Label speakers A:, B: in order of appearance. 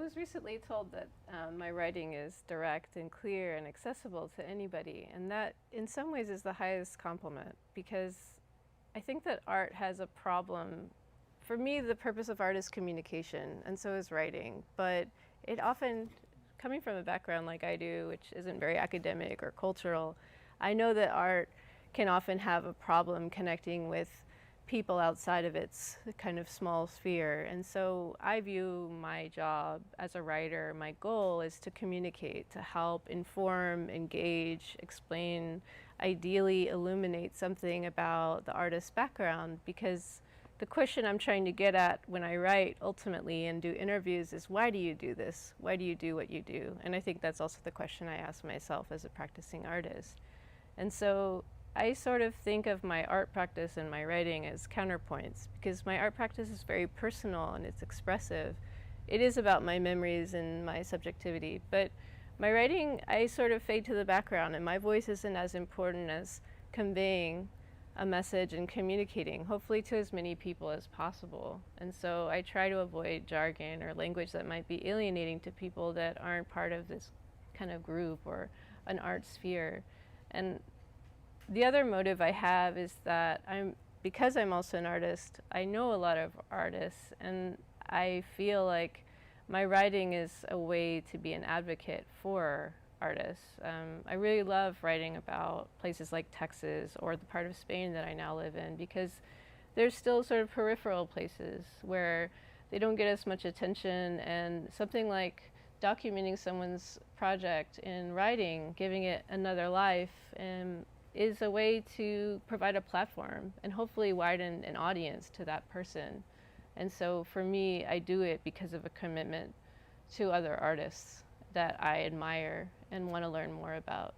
A: was recently told that my writing is direct and clear and accessible to anybody, and that in some ways is the highest compliment, because I think that art has a problem. For me, the purpose of art is communication, and so is writing, but it often, coming from a background like I do, which isn't very academic or cultural, I know that art can often have a problem connecting with people outside of its kind of small sphere. And so I view my job as a writer, my goal is to communicate, to help inform, engage, explain, ideally illuminate something about the artist's background, because the question I'm trying to get at when I write ultimately and do interviews is, why do you do this? Why do you do what you do? And I think that's also the question I ask myself as a practicing artist. And so I sort of think of my art practice and my writing as counterpoints, because my art practice is very personal and it's expressive. It is about my memories and my subjectivity, but my writing, I sort of fade to the background, and my voice isn't as important as conveying a message and communicating, hopefully to as many people as possible. And so I try to avoid jargon or language that might be alienating to people that aren't part of this kind of group or an art sphere. And the other motive I have is that because I'm also an artist, I know a lot of artists, and I feel like my writing is a way to be an advocate for artists. I really love writing about places like Texas or the part of Spain that I now live in, because there's still sort of peripheral places where they don't get as much attention, and something like documenting someone's project in writing, giving it another life, is a way to provide a platform and hopefully widen an audience to that person. And so for me, I do it because of a commitment to other artists that I admire and want to learn more about.